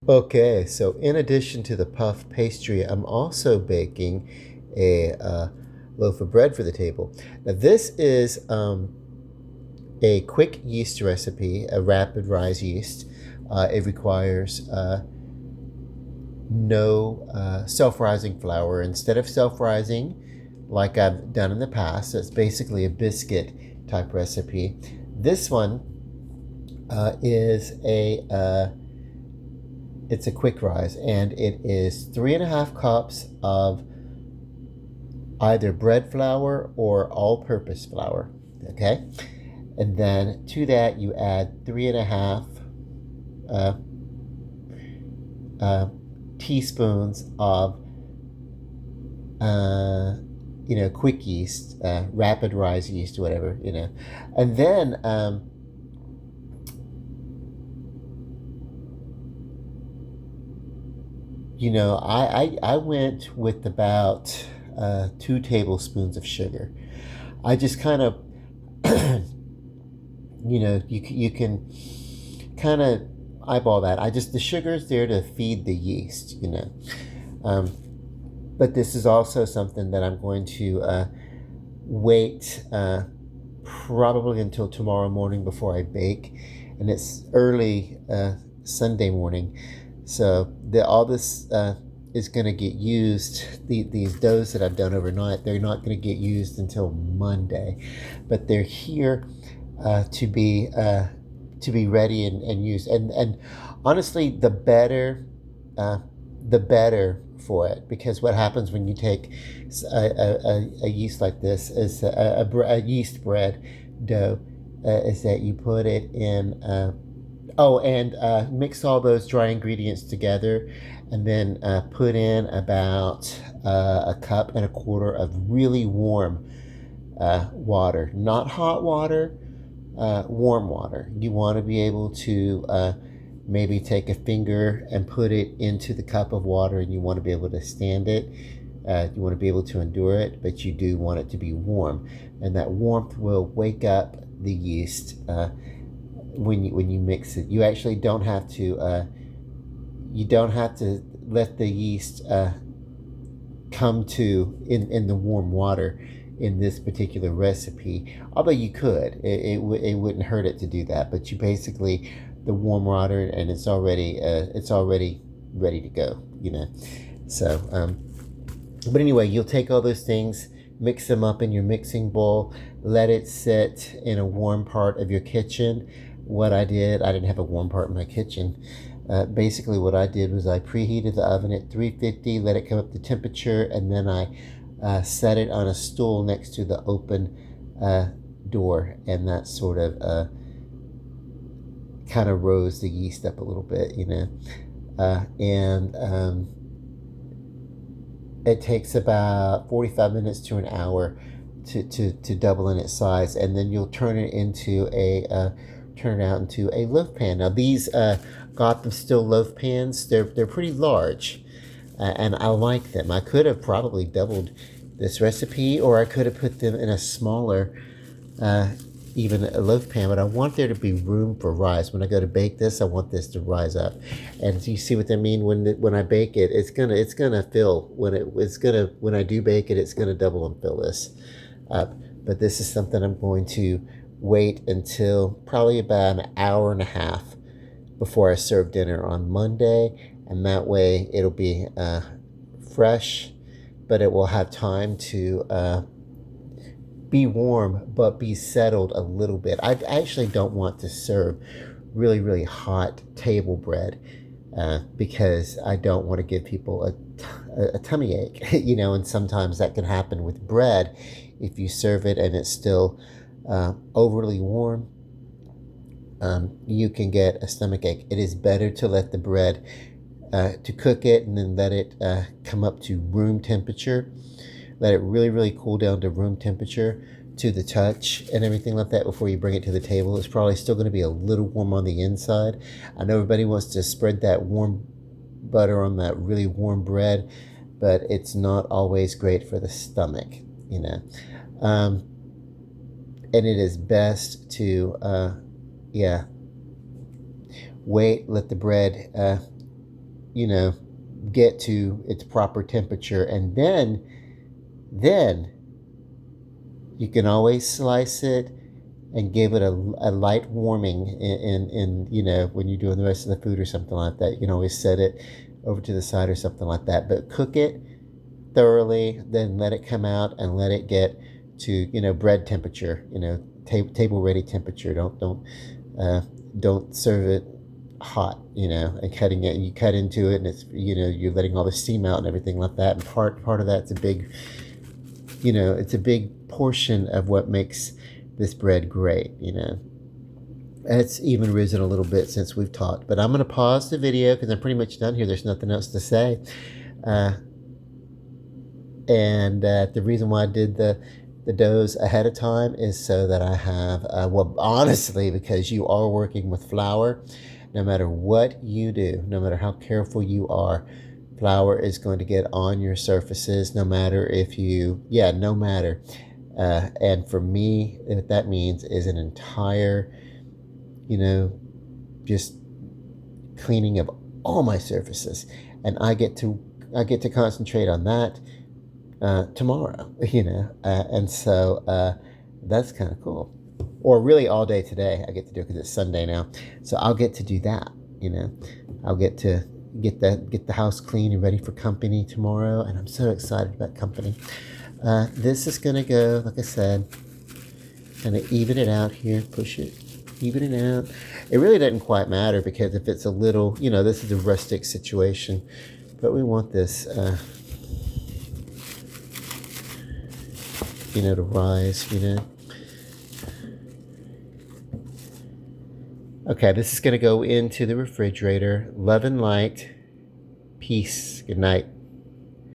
Okay, so in addition to the puff pastry, I'm also baking a loaf of bread for the table. Now, this is a quick yeast recipe, a rapid rise yeast. It requires no self-rising flour. Instead of self-rising, like I've done in the past, so it's basically a biscuit type recipe. This one is it's a quick rise, and it is 3.5 cups of either bread flour or all-purpose flour. Okay, and then to that you add 3.5 uh, uh, teaspoons of uh, quick yeast, rapid rise yeast, whatever, and then I went with about 2 tablespoons of sugar. I just kind of, you can kind of eyeball that. The sugar is there to feed the yeast. Um, but this is also something that I'm going to wait probably until tomorrow morning before I bake, and it's early Sunday morning, so all this is going to get used. These doughs that I've done overnight, they're not going to get used until Monday, but they're here to be ready and used. And honestly, the better for it, because what happens when you take a yeast like this is a yeast bread dough, is that you put it in and mix all those dry ingredients together, and then put in about 1.25 cups of really warm water, not hot water, warm water. You want to be able to maybe take a finger and put it into the cup of water, and you want to be able to stand it. You want to be able to endure it, but you do want it to be warm, and that warmth will wake up the yeast when you mix it. You actually don't have to. You don't have to let the yeast come to in the warm water in this particular recipe, although you could. It wouldn't hurt it to do that, but you basically, the warm water, and it's already ready to go. So but anyway, you'll take all those things, mix them up in your mixing bowl, let it sit in a warm part of your kitchen. What I didn't have a warm part in my kitchen. Basically, what I did was I preheated the oven at 350, let it come up to temperature, and then I set it on a stool next to the open door, and that sort of kind of rose the yeast up a little bit. And it takes about 45 minutes to an hour to double in its size, and then you'll turn it out into a loaf pan. Now these Gotham Steel loaf pans, they're pretty large, and I like them. I could have probably doubled this recipe, or I could have put them in a smaller uh, even a loaf pan, but I want there to be room for rise. When I go to bake this, I want this to rise up, and you see what I mean. When I bake it, it's gonna fill. When I do bake it, it's gonna double and fill this up. But this is something I'm going to wait until probably about an hour and a half before I serve dinner on Monday, and that way it'll be fresh, but it will have time to be warm but be settled a little bit. I actually don't want to serve really, really hot table bread because I don't want to give people a tummy ache, and sometimes that can happen with bread if you serve it and it's still overly warm. You can get a stomach ache. It is better to let the bread to cook it and then let it come up to room temperature. Let it really, really cool down to room temperature to the touch and everything like that before you bring it to the table. It's probably still going to be a little warm on the inside. I know everybody wants to spread that warm butter on that really warm bread, but it's not always great for the stomach. Um, and it is best to, yeah, wait, let the bread you know, get to its proper temperature. And then you can always slice it and give it a light warming in you know, when you're doing the rest of the food or something like that. You can always set it over to the side or something like that. But cook it thoroughly, then let it come out and let it get to, you know, bread temperature, you know, table ready temperature. Don't serve it hot, you know, and cutting it. You cut into it, and it's, you know, you're letting all the steam out and everything like that. And part of that's a big, you know, it's a big portion of what makes this bread great, you know. It's even risen a little bit since we've talked, but I'm going to pause the video because I'm pretty much done here. There's nothing else to say. And the reason why I did the doughs ahead of time is so that I have, well, honestly, because you are working with flour, no matter what you do, no matter how careful you are, flour is going to get on your surfaces, no matter if you, yeah, no matter. And for me, what that means is an entire, you know, just cleaning of all my surfaces. And I get to concentrate on that tomorrow, you know, and so that's kind of cool. Or really all day today I get to do it because it's Sunday now, so I'll get to do that. You know, I'll get to get the house clean and ready for company tomorrow, and I'm so excited about company. This is gonna go, like I said, kind of even it out here, push it, even it out. It really doesn't quite matter because if it's a little, you know, this is a rustic situation, but we want this. You know, to rise, you know. Okay, this is going to go into the refrigerator. Love and light. Peace. Good night.